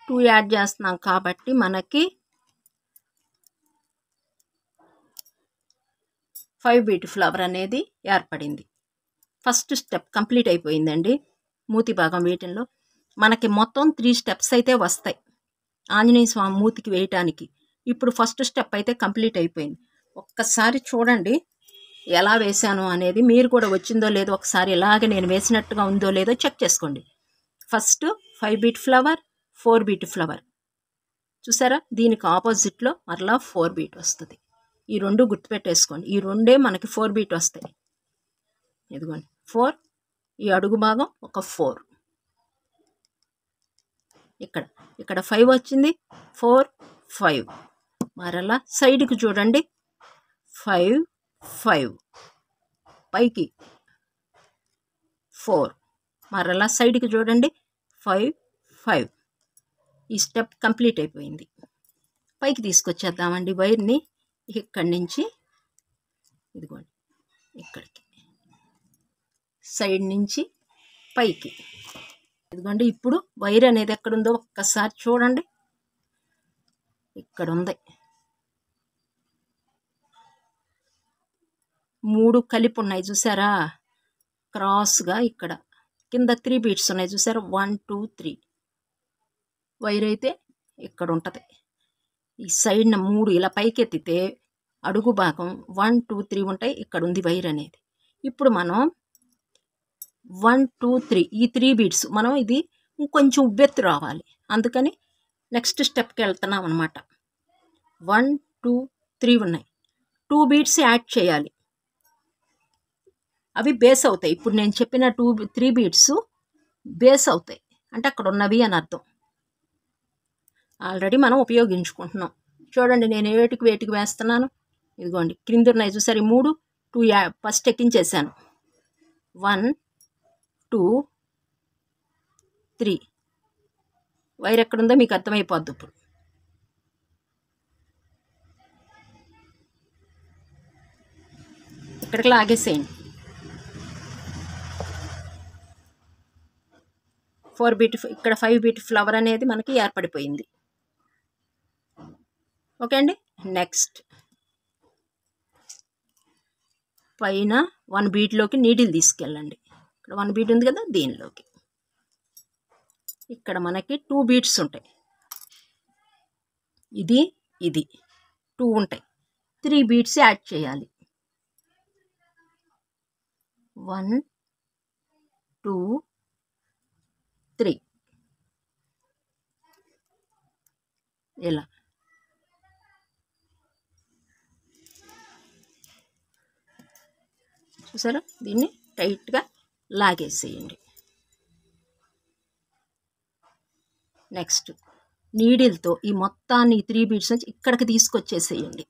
2 యాడ్ చేస్తున్నాం కాబట్టి మనకి 5 బీడ్ ఫ్లవర్ అనేది ఏర్పడింది. ఫస్ట్ స్టెప్ కంప్లీట్ అయిపోయిందండి. మూతి భాగం వేయటంలో మనకి మొత్తం 3 స్టెప్స్ అయితే వస్తాయి ఆంజనేయ స్వామి మూతికి వేయటానికి. ఇప్పుడు ఫస్ట్ స్టెప్ అయితే కంప్లీట్ అయిపోయింది. ఒక్కసారి చూడండి ఎలా వేసాను అనేది, మీరు కూడా వచ్చిందో లేదో ఒకసారి ఇలాగే నేను వేసినట్టుగా ఉందో లేదో చెక్ చేసుకోండి. First 5 bead flower, 4 bead flower చూసారా, దీనికి ఆపోజిట్లో మరలా 4 బీట్ వస్తుంది. ఈ 2 గుర్తుపెట్టేసుకోండి, ఈ 2 మనకి 4 బీట్ వస్తాయి. ఇదిగోండి 4, ఈ అడుగు భాగం ఒక 4, ఇక్కడ 5 వచ్చింది, 4 5, మరలా సైడ్కి చూడండి 5 5, పైకి 4, మరలా సైడ్కి చూడండి 5 5. ఈ స్టెప్ కంప్లీట్ అయిపోయింది. పైకి తీసుకొచ్చేద్దామండి వైర్ని. ఇక్కడి నుంచి ఇదిగోండి ఇక్కడికి సైడ్ నుంచి పైకి. ఇదిగోండి, ఇప్పుడు వైర్ అనేది ఎక్కడుందో ఒక్కసారి చూడండి. ఇక్కడ ఉంది. 3 కలిపి ఉన్నాయి చూసారా, క్రాస్గా. ఇక్కడ కింద 3 బీట్స్ ఉన్నాయి చూసారా, 1 2 3. వైర్ అయితే ఇక్కడ ఉంటుంది. ఈ సైడ్న 3 ఇలా పైకి ఎత్తితే అడుగు భాగం 1 2 3 ఉంటాయి. ఇక్కడ ఉంది వైర్ అనేది. ఇప్పుడు మనం 1 2 3 ఈ 3 బీట్స్ మనం ఇది ఇంకొంచెం ఉబ్బెత్తు రావాలి, అందుకని నెక్స్ట్ స్టెప్కి వెళ్తున్నాం అనమాట. 1 2 3 ఉన్నాయి. 2 బీట్స్ యాడ్ చేయాలి, అవి బేస్ అవుతాయి. ఇప్పుడు నేను చెప్పిన 3 బీట్స్ బేస్ అవుతాయి, అంటే అక్కడ ఉన్నవి అని అర్థం. ఆల్రెడీ మనం ఉపయోగించుకుంటున్నాం. చూడండి, నేను వేటికి వేస్తున్నాను. ఇదిగోండి, క్రింద ఉన్నాయి చూసారు, 3 2 ఫస్ట్ ఎక్కించేసాను. 1 2 3. వైర్ ఎక్కడుందో మీకు అర్థమైపోద్ది. ఇప్పుడు ఇక్కడికి లాగేసేయండి. 4 బీట్, ఇక్కడ 5 బీట్ ఫ్లవర్ అనేది మనకి ఏర్పడిపోయింది. ఓకే అండి. నెక్స్ట్ పైన 1 బీట్లోకి నీడిల్ తీసుకెళ్ళండి. ఇక్కడ 1 బీట్ ఉంది కదా, దీనిలోకి. ఇక్కడ మనకి 2 బీట్స్ ఉంటాయి. ఇది 2 ఉంటాయి. 3 బీట్స్ యాడ్ చేయాలి. 1 2 3. ఇలా చూసారా, దీన్ని టైట్గా లాగేసేయండి. నెక్స్ట్ నీడిల్తో ఈ మొత్తాన్ని 3 బీట్స్ నుంచి ఇక్కడికి తీసుకొచ్చేసేయండి.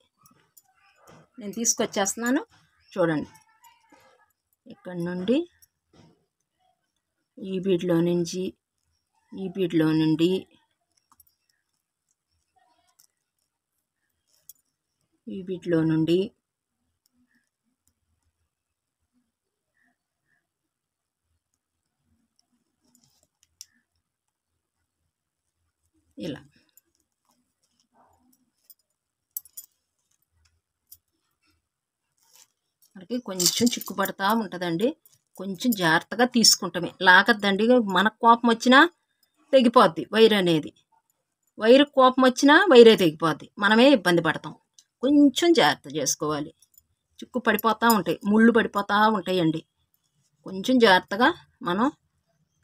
నేను తీసుకొచ్చేస్తున్నాను, చూడండి. ఇక్కడ నుండి ఈ బీడ్లో నుంచి, ఈ బీడ్లో నుండి, ఈ బీడ్లో నుండి ఇలా. మనకి కొంచెం చిక్కుపడతా ఉంటుందండి, కొంచెం జాగ్రత్తగా తీసుకుంటామే, లాగద్దండి. మనకు కోపం వచ్చినా తెగిపోద్ది వైర్ అనేది. వైరు కోపం వచ్చినా వైరే తెగిపోద్ది, మనమే ఇబ్బంది పడతాం. కొంచెం జాగ్రత్త చేసుకోవాలి. చిక్కు పడిపోతూ ఉంటాయి, ముళ్ళు పడిపోతూ ఉంటాయండి. కొంచెం జాగ్రత్తగా మనం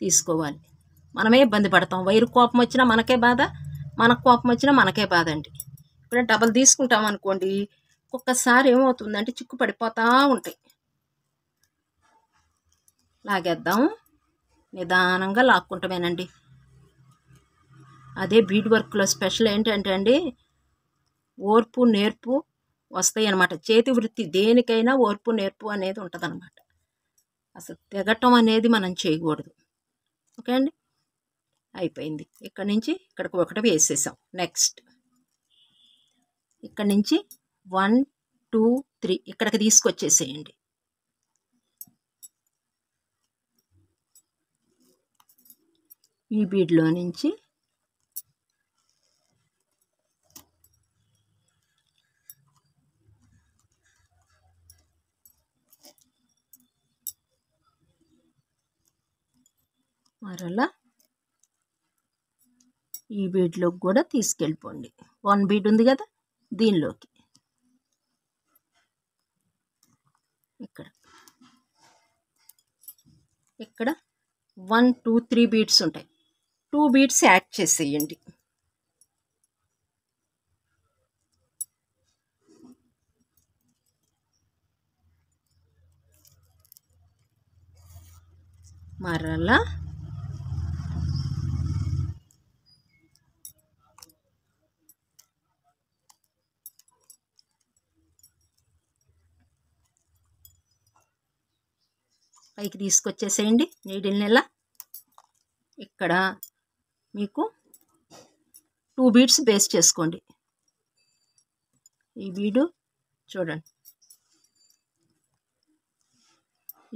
తీసుకోవాలి, మనమే ఇబ్బంది పడతాం. వైరు కోపం వచ్చినా మనకే బాధ, మనకు కోపం వచ్చినా మనకే బాధ అండి. ఇప్పుడు డబల్ తీసుకుంటాం అనుకోండి, ఒక్కొక్కసారి ఏమవుతుందంటే చిక్కు పడిపోతూ ఉంటాయి. లాగేద్దాం, నిదానంగా లాక్కుంటామేనండి. అదే బీడ్ వర్క్లో స్పెషల్ ఏంటంటే అండి, ఓర్పు నేర్పు వస్తాయి అన్నమాట. చేతి వృత్తి దేనికైనా ఓర్పు నేర్పు అనేది ఉంటుంది అన్నమాట. అసలు తెగటం అనేది మనం చేయకూడదు. ఓకే అండి, అయిపోయింది. ఇక్కడ నుంచి ఇక్కడికి ఒకటి వేసేసాం. నెక్స్ట్ ఇక్కడ నుంచి 1 2 3 ఇక్కడికి తీసుకొచ్చేసేయండి. ఈ బీడ్లో నుంచి మరలా ఈ బీడ్లోకి కూడా తీసుకెళ్ళిపోండి. 1 బీడ్ ఉంది కదా, దీనిలోకి. ఇక్కడ 1 2 3 బీడ్స్ ఉంటాయి. 2 బీడ్స్ యాడ్ చేసేయండి. మరలా పైకి తీసుకొచ్చేసేయండి నీడిల్ని. ఇలా ఇక్కడ మీకు 2 బీడ్స్ బేస్ చేసుకోండి. ఈ బీడు చూడండి,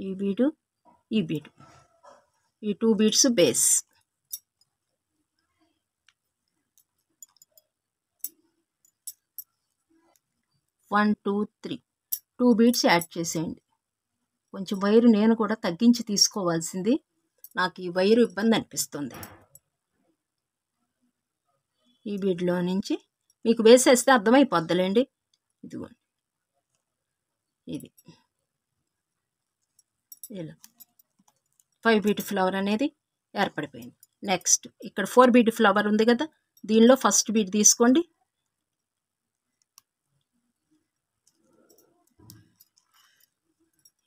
ఈ బీడు ఈ బీడ్, ఈ 2 beads base. One two three 2 beads add చేసేయండి. కొంచెం వైరు నేను కూడా తగ్గించి తీసుకోవాల్సింది, నాకు ఈ వైరు ఇబ్బంది అనిపిస్తుంది. ఈ బీడ్లో నుంచి మీకు వేసేస్తే అర్థమైపోద్దులేండి. ఇదిగోండి, ఇది ఇలా 5 బీట్ ఫ్లవర్ అనేది ఏర్పడిపోయింది. నెక్స్ట్ ఇక్కడ 4 బీట్ ఫ్లవర్ ఉంది కదా, దీనిలో ఫస్ట్ బీట్ తీసుకోండి.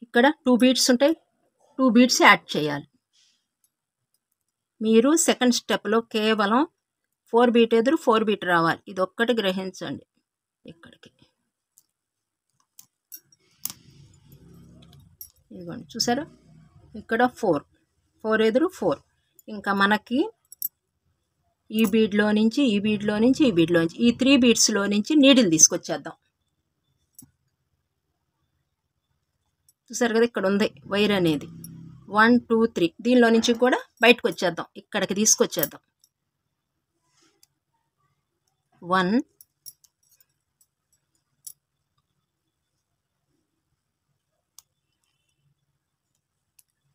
ఇక్కడ 2 బీడ్స్ ఉంటాయి, 2 బీడ్స్ యాడ్ చేయాలి. మీరు సెకండ్ స్టెప్లో కేవలం 4 బీట్ ఎదురు 4 బీట్ రావాలి, ఇది ఒక్కటి గ్రహించండి. ఇక్కడికి ఇదిగోండి, చూసారా, ఇక్కడ 4 ఎదురు 4. ఇంకా మనకి ఈ బీడ్లో నుంచి ఈ బీడ్లో నుంచి ఈ బీడ్లో నుంచి ఈ 3 బీడ్స్లో నుంచి నీడిల్ తీసుకొచ్చేద్దాం. చూసారు కదా, ఇక్కడ ఉంది వైర్ అనేది. 1 2 3 దీనిలో నుంచి కూడా బయటకు వచ్చేద్దాం, ఇక్కడికి తీసుకొచ్చేద్దాం. 1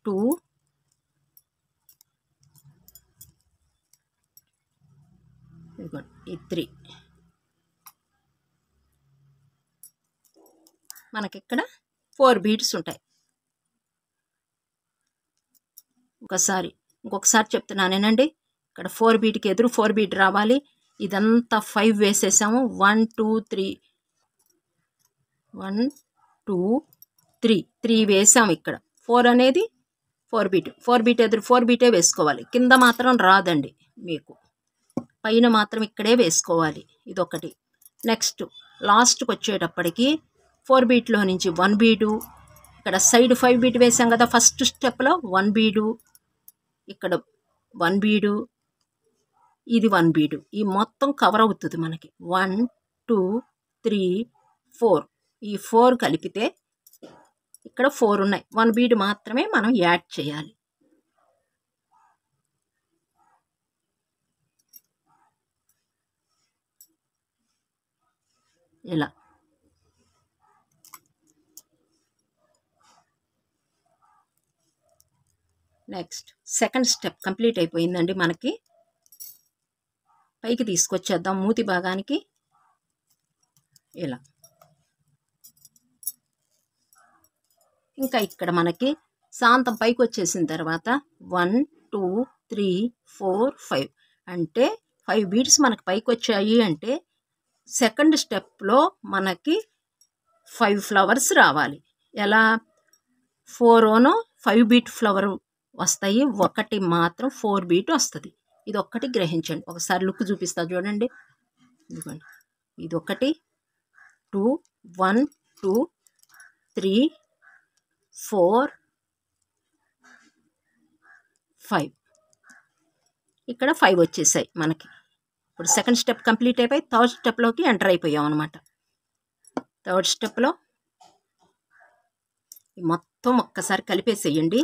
2 ఈ 3. మనకి ఇక్కడ 4 బీడ్స్ ఉంటాయి. ఇంకొకసారి చెప్తున్నానేనండి, ఇక్కడ 4 బీట్కి ఎదురు 4 బీట్ రావాలి. ఇదంతా 5 వేసేసాము. 1 2 3 1 2 3 వేసాము. ఇక్కడ 4 అనేది 4 బీట్, 4 బీట్ ఎదురు 4 బీటే వేసుకోవాలి. కింద మాత్రం రాదండి, మీకు పైన మాత్రం ఇక్కడే వేసుకోవాలి. ఇదొకటి. నెక్స్ట్ లాస్ట్కి వచ్చేటప్పటికి 4 బీట్లో నుంచి 1 బీడు, ఇక్కడ సైడ్ 5 బీట్ వేసాం కదా ఫస్ట్ స్టెప్లో, 1 బీడు, ఇక్కడ 1 బీడు, ఇది 1 బీడు. ఈ మొత్తం కవర్ అవుతుంది మనకి. 1 2 3 4 ఈ 4 కలిపితే ఇక్కడ 4 ఉన్నాయి. 1 బీడ్ మాత్రమే మనం యాడ్ చేయాలి. ఇలా నెక్స్ట్ సెకండ్ స్టెప్ కంప్లీట్ అయిపోయిందండి. మనకి పైకి తీసుకొచ్చేద్దాం మూతి భాగానికి. ఇలా ఇంకా ఇక్కడ మనకి శాంతం పైకి వచ్చేసిన తర్వాత 1 2 3 4 5 అంటే 5 బీడ్స్ మనకి పైకి వచ్చాయి. అంటే సెకండ్ స్టెప్లో మనకి 5 ఫ్లవర్స్ రావాలి. ఎలా 4 5 బీట్ ఫ్లవర్ వస్తాయి, ఒకటి మాత్రం 4 బీట్ వస్తుంది. ఇది ఒక్కటి గ్రహించండి. ఒకసారి లుక్ చూపిస్తా చూడండి. ఇదిగోండి, ఇది ఒకటి 2 1 2 3 4 5 ఇక్కడ 5 వచ్చేసాయి మనకి. ఇప్పుడు సెకండ్ స్టెప్ కంప్లీట్ అయిపోయి థర్డ్ స్టెప్లోకి ఎంటర్ అయిపోయాం అనమాట. థర్డ్ స్టెప్లో మొత్తం ఒక్కసారి కలిపేసేయండి.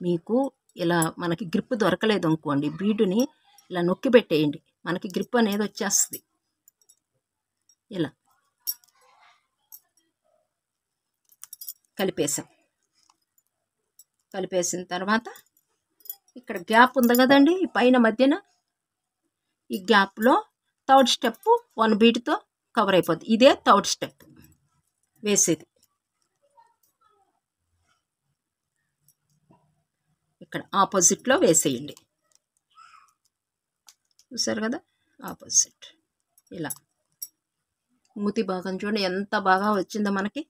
మీకు ఇలా మనకి గ్రిప్ దొరకలేదు అనుకోండి, బీడుని ఇలా నొక్కి పెట్టేయండి, మనకి గ్రిప్ అనేది వచ్చేస్తుంది. ఇలా కలిపేసిన తర్వాత ఇక్కడ గ్యాప్ ఉంది కదండి ఈ పైన మధ్యన, ఈ గ్యాప్లో థర్డ్ స్టెప్ 1 బీట్తో కవర్ అయిపోద్ది. ఇదే థర్డ్ స్టెప్ వేసేది. ఇక్కడ ఆపోజిట్లో వేసేయండి. చూసారు కదా, ఆపోజిట్. ఇలా మూతి భాగం చూడండి ఎంత బాగా వచ్చిందో మనకి.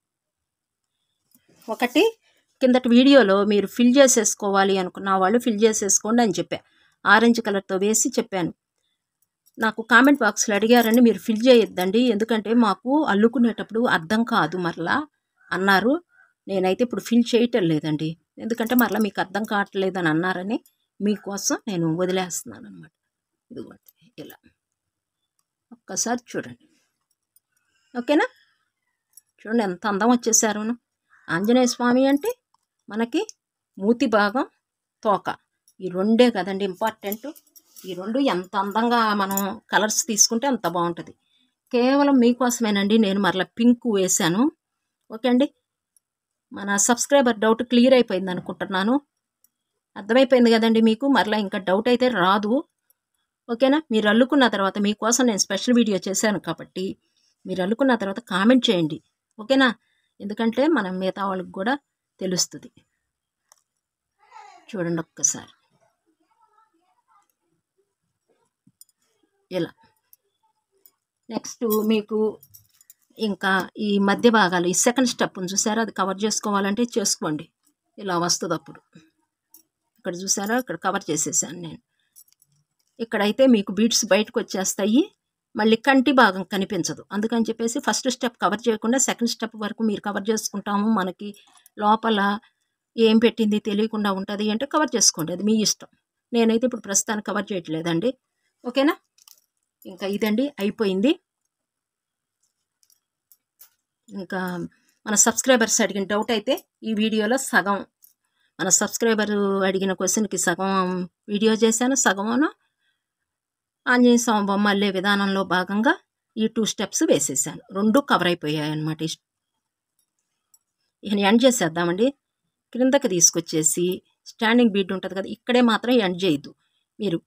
ఒకటి కిందటి వీడియోలో మీరు ఫిల్ చేసేసుకోవాలి అనుకున్న వాళ్ళు ఫిల్ చేసేసుకోండి అని చెప్పా, ఆరెంజ్ కలర్తో వేసి చెప్పాను. నాకు కామెంట్ బాక్స్లో అడిగారండి, మీరు ఫిల్ చేయొద్దండి ఎందుకంటే మాకు అల్లుకునేటప్పుడు అర్థం కాదు మరలా అన్నారు. నేనైతే ఇప్పుడు ఫిల్ చేయటం లేదండి, ఎందుకంటే మరలా మీకు అర్థం కావట్లేదని అన్నారని మీకోసం నేను వదిలేస్తున్నాను అనమాట. ఇదిగోండి ఇలా ఒక్కసారి చూడండి. ఓకేనా? చూడండి ఎంత అందం వచ్చేసారు. ఆంజనేయ స్వామి అంటే మనకి మూతి భాగం, తోక, ఈ రెండే కదండి ఇంపార్టెంట్. ఈ రెండు ఎంత అందంగా మనం కలర్స్ తీసుకుంటే అంత బాగుంటుంది. కేవలం మీకోసమేనండి నేను మరలా పింక్ వేశాను. ఓకే అండి, మన సబ్స్క్రైబర్ డౌట్ క్లియర్ అయిపోయింది అనుకుంటున్నాను. అర్థమైపోయింది కదండి మీకు. మరలా ఇంకా డౌట్ అయితే రాదు. ఓకేనా? మీరు అల్లుకున్న తర్వాత మీకోసం నేను స్పెషల్ వీడియో చేశాను కాబట్టి మీరు అల్లుకున్న తర్వాత కామెంట్ చేయండి. ఓకేనా? ఎందుకంటే మనం మిగతా వాళ్ళకి కూడా తెలుస్తుంది. చూడండి ఒక్కసారి ఇలా. నెక్స్ట్ మీకు ఇంకా ఈ మధ్య భాగాలు, ఈ సెకండ్ స్టెప్ చూసారా, అది కవర్ చేసుకోవాలంటే చేసుకోండి. ఇలా వస్తుంది అప్పుడు. ఇక్కడ చూసారా, ఇక్కడ కవర్ చేసేసాను నేను. ఇక్కడైతే మీకు బీడ్స్ బయటకు వచ్చేస్తాయి, మళ్ళీ కంటి భాగం కనిపించదు. అందుకని చెప్పేసి ఫస్ట్ స్టెప్ కవర్ చేయకుండా సెకండ్ స్టెప్ వరకు మీరు కవర్ చేసుకుంటాము. మనకి లోపల ఏం పెట్టింది తెలియకుండా ఉంటుంది అంటే కవర్ చేసుకోండి, అది మీ ఇష్టం. నేనైతే ఇప్పుడు ప్రస్తుతానికి కవర్ చేయట్లేదండి. ఓకేనా? ఇంకా ఇదండి అయిపోయింది. ఇంకా మన సబ్స్క్రైబర్స్ అడిగిన డౌట్ అయితే ఈ వీడియోలో సగం, మన సబ్స్క్రైబర్ అడిగిన క్వశ్చన్కి సగం వీడియో చేశాను, సగమున ఆంజనేయ స్వామి బొమ్మ అల్లే విధానంలో భాగంగా ఈ 2 స్టెప్స్ వేసేసాను. 2 కవర్ అయిపోయాయి అన్నమాట. ఇక ఎండ్ చేసేద్దామండి. క్రిందకి తీసుకొచ్చేసి స్టాండింగ్ బీడ్ ఉంటుంది కదా, ఇక్కడే మాత్రం ఎండ్ చేయొద్దు. మీరు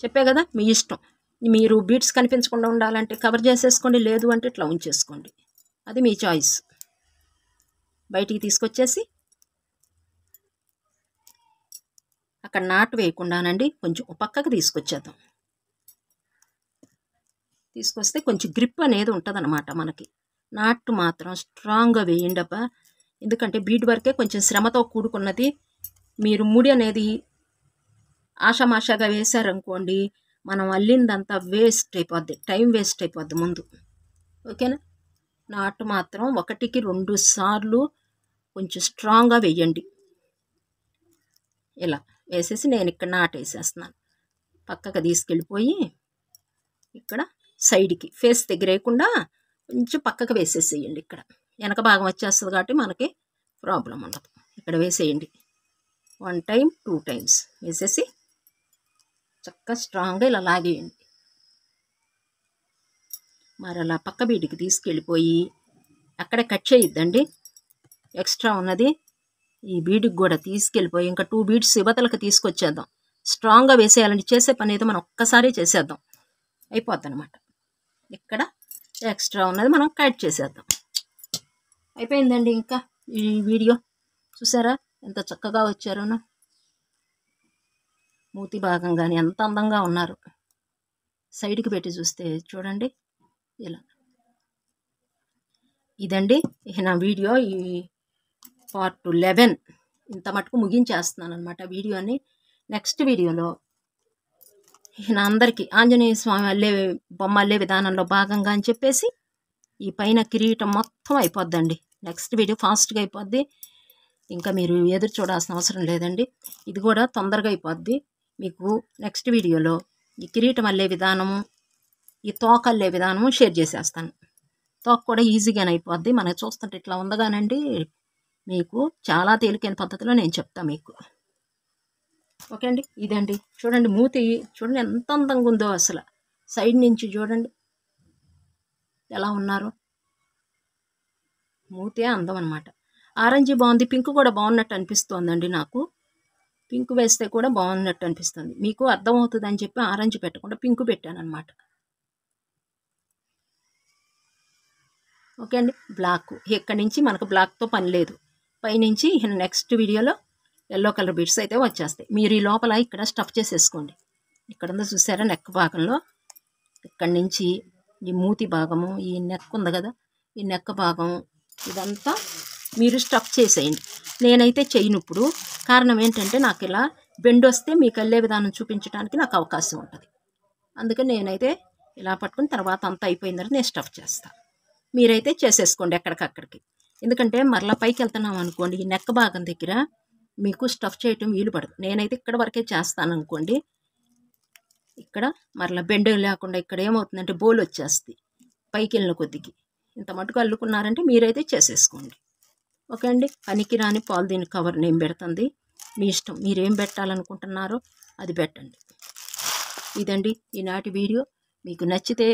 చెప్పే కదా, మీ ఇష్టం. మీరు బీడ్స్ కనిపించకుండా ఉండాలంటే కవర్ చేసేసుకోండి, లేదు అంటే ఇట్లా ఉంచేసుకోండి, అది మీ చాయిస్. బయటికి తీసుకొచ్చేసి అక్కడ నాటు వేయకుండానండి కొంచెం పక్కకు తీసుకొచ్చేద్దాం. తీసుకొస్తే కొంచెం గ్రిప్ అనేది ఉంటుందన్నమాట మనకి. నాటు మాత్రం స్ట్రాంగ్గా వేయండి అబ్బా, ఎందుకంటే బీడ్ వరకే కొంచెం శ్రమతో కూడుకున్నది. మీరు ముడి అనేది ఆషామాషాగా వేశారనుకోండి, మనం అల్లిందంతా వేస్ట్ అయిపోద్ది, టైం వేస్ట్ అయిపోద్ది ముందు. ఓకేనా? నాటు మాత్రం 1కి 2 సార్లు కొంచెం స్ట్రాంగ్గా వేయండి. ఇలా వేసేసి నేను ఇక్కడ నాటు వేసేస్తున్నాను. పక్కకు తీసుకెళ్ళిపోయి ఇక్కడ సైడ్కి ఫేస్ దగ్గర వేయకుండా కొంచెం పక్కకు వేసేసేయండి. ఇక్కడ వెనక భాగం వచ్చేస్తుంది కాబట్టి మనకి ప్రాబ్లం ఉండదు. ఇక్కడ వేసేయండి. 1 టైం 2 టైమ్స్ వేసేసి చక్కగా స్ట్రాంగ్గా ఇలా లాగేయండి. మరి అలా పక్క బీడికి తీసుకెళ్ళిపోయి అక్కడే కట్ చేయొద్దండి, ఎక్స్ట్రా ఉన్నది ఈ బీడికి కూడా తీసుకెళ్ళిపోయి ఇంకా 2 బీడ్స్ ఇవతలకు తీసుకొచ్చేద్దాం. స్ట్రాంగ్గా వేసేయాలండి, చేసే పని ఏదో మనం ఒక్కసారి చేసేద్దాం, అయిపోద్ది అనమాట. ఇక్కడ ఎక్స్ట్రా ఉన్నది మనం కట్ చేసేద్దాం. అయిపోయిందండి. ఇంకా ఈ వీడియో చూసారా ఎంత చక్కగా వచ్చారో, మూతి భాగం కానీ ఎంత అందంగా ఉన్నారు. సైడ్కి పెట్టి చూస్తే చూడండి ఇలా. ఇదండి ఇక నా వీడియో, ఈ పార్ట్ 11 ఇంత మటుకు ముగించేస్తున్నాను అనమాట వీడియోని. నెక్స్ట్ వీడియోలో నా అందరికీ ఆంజనేయ స్వామి బొమ్మ అల్లే విధానంలో భాగంగా అని చెప్పేసి ఈ పైన కిరీటం మొత్తం అయిపోద్దండి. నెక్స్ట్ వీడియో ఫాస్ట్గా అయిపోద్ది, ఇంకా మీరు ఎదురు చూడాల్సిన అవసరం లేదండి. ఇది కూడా తొందరగా అయిపోద్ది. మీకు నెక్స్ట్ వీడియోలో ఈ కిరీటం అల్లే విధానము, ఈ తోక అల్లే విధానము షేర్ చేసేస్తాను. తోక కూడా ఈజీగానే అయిపోద్ది. మనకు చూస్తుంటే ఇట్లా ఉందగానండి, మీకు చాలా తేలికైన పద్ధతిలో నేను చెప్తాను మీకు. ఓకే అండి, ఇదండి చూడండి. మూతి చూడండి ఎంత అందంగా ఉందో అసలు. సైడ్ నుంచి చూడండి ఎలా ఉన్నారు. మూతే అందం అనమాట. ఆరెంజ్ బాగుంది, పింక్ కూడా బాగున్నట్టు అనిపిస్తోందండి నాకు. పింక్ వేస్తే కూడా బాగున్నట్టు అనిపిస్తుంది. మీకు అర్థమవుతుంది అని చెప్పి ఆరెంజ్ పెట్టకుండా పింక్ పెట్టాను అనమాట. ఓకే అండి, బ్లాక్ ఇక్కడి నుంచి మనకు బ్లాక్తో పని లేదు. పైనుంచి నెక్స్ట్ వీడియోలో ఎల్లో కలర్ బీడ్స్ అయితే వచ్చేస్తాయి. మీరు ఈ లోపల ఇక్కడ స్టఫ్ చేసేసుకోండి. ఇక్కడ ఉందో చూసారా నెక్ భాగంలో, ఇక్కడి నుంచి ఈ మూతి భాగము, ఈ నెక్ ఉంది కదా, ఈ నెక్ భాగం ఇదంతా మీరు స్టఫ్ చేసేయండి. నేనైతే చేయను ఇప్పుడు, కారణం ఏంటంటే నాకు ఇలా బెండ్ వస్తే మీకు వెళ్ళే విధానం చూపించడానికి నాకు అవకాశం ఉంటుంది. అందుకని నేనైతే ఇలా పట్టుకుని తర్వాత అంతా అయిపోయిన తర్వాత నేను స్టఫ్ చేస్తాను. మీరైతే చేసేసుకోండి ఎక్కడికక్కడికి. ఎందుకంటే మరలా పైకి వెళ్తున్నాం అనుకోండి, ఈ నెక్ భాగం దగ్గర మీకు స్టఫ్ చేయటం వీలు పడదు. నేనైతే ఇక్కడ వరకే చేస్తాను అనుకోండి. ఇక్కడ మరలా బెండ్ లేకుండా ఇక్కడ ఏమవుతుందంటే బోల్ వచ్చేస్తుంది పైకి వెళ్ళిన కొద్దికి. ఇంత మటుకు అల్లుకున్నారంటే మీరైతే చేసేసుకోండి. ఓకే అండి. పనికిరాని పాలిథీన్ కవర్ నేను పెడుతుంది, మీ ఇష్టం. మీరేం పెట్టాలనుకుంటున్నారో అది పెట్టండి. ఇదండి ఈనాటి వీడియో. మీకు నచ్చితే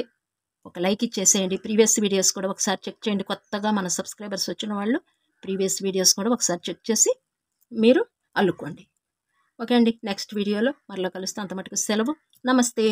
ఒక లైక్ ఇచ్చేసేయండి. ప్రీవియస్ వీడియోస్ కూడా ఒకసారి చెక్ చేయండి. కొత్తగా మన సబ్స్క్రైబర్స్ వచ్చిన వాళ్ళు ప్రీవియస్ వీడియోస్ కూడా ఒకసారి చెక్ చేసి మీరు అల్లుకోండి. ఓకే అండి. నెక్స్ట్ వీడియోలో మరలా కలుస్తాం. అంత మటుకు సెలవు. నమస్తే.